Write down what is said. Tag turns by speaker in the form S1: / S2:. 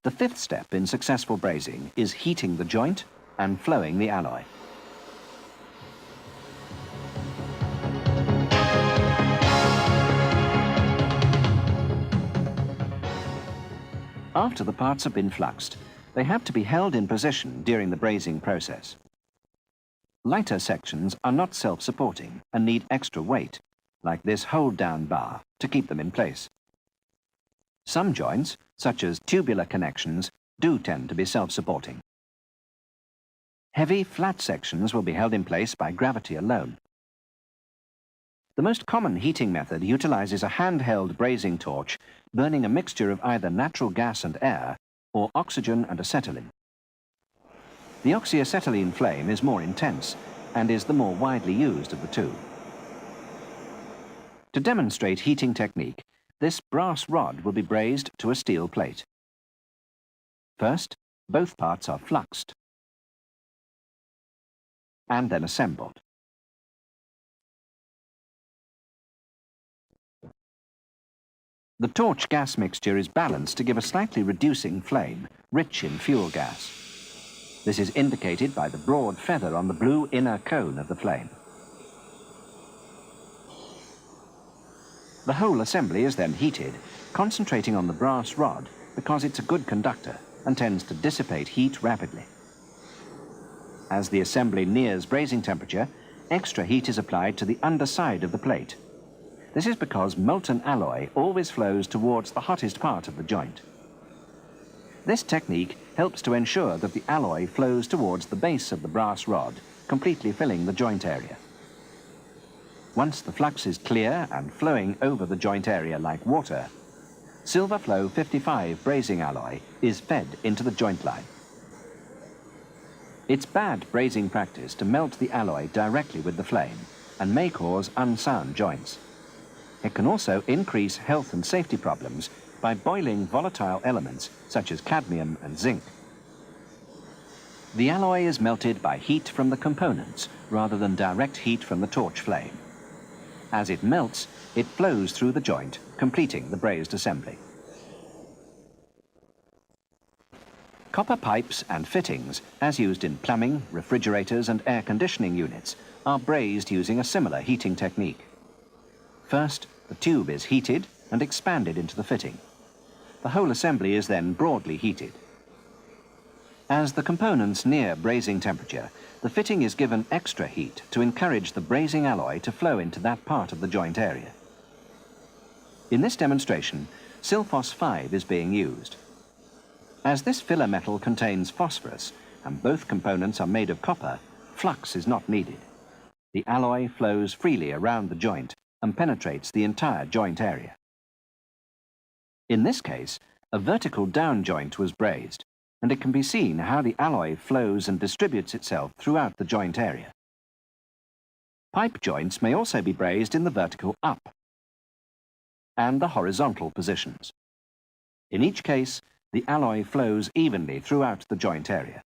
S1: The fifth step in successful brazing is heating the joint and flowing the alloy. After the parts have been fluxed, they have to be held in position during the brazing process. Lighter sections are not self-supporting and need extra weight, like this hold-down bar, to keep them in place. Some joints, such as tubular connections, do tend to be self-supporting. Heavy, flat sections will be held in place by gravity alone. The most common heating method utilizes a handheld brazing torch burning a mixture of either natural gas and air or oxygen and acetylene. The oxyacetylene flame is more intense and is the more widely used of the two. To demonstrate heating technique, this brass rod will be brazed to a steel plate. First, both parts are fluxed and then assembled. The torch gas mixture is balanced to give a slightly reducing flame, rich in fuel gas. This is indicated by the broad feather on the blue inner cone of the flame. The whole assembly is then heated, concentrating on the brass rod because it's a good conductor and tends to dissipate heat rapidly. As the assembly nears brazing temperature, extra heat is applied to the underside of the plate. This is because molten alloy always flows towards the hottest part of the joint. This technique helps to ensure that the alloy flows towards the base of the brass rod, completely filling the joint area. Once the flux is clear and flowing over the joint area like water, Silver Flow 55 brazing alloy is fed into the joint line. It's bad brazing practice to melt the alloy directly with the flame and may cause unsound joints. It can also increase health and safety problems by boiling volatile elements such as cadmium and zinc. The alloy is melted by heat from the components rather than direct heat from the torch flame. As it melts, it flows through the joint, completing the brazed assembly. Copper pipes and fittings, as used in plumbing, refrigerators and air conditioning units, are brazed using a similar heating technique. First, the tube is heated and expanded into the fitting. The whole assembly is then broadly heated. As the components near brazing temperature, the fitting is given extra heat to encourage the brazing alloy to flow into that part of the joint area. In this demonstration, Silphos 5 is being used. As this filler metal contains phosphorus and both components are made of copper, flux is not needed. The alloy flows freely around the joint and penetrates the entire joint area. In this case, a vertical down joint was brazed, and it can be seen how the alloy flows and distributes itself throughout the joint area. Pipe joints may also be brazed in the vertical up and the horizontal positions. In each case, the alloy flows evenly throughout the joint area.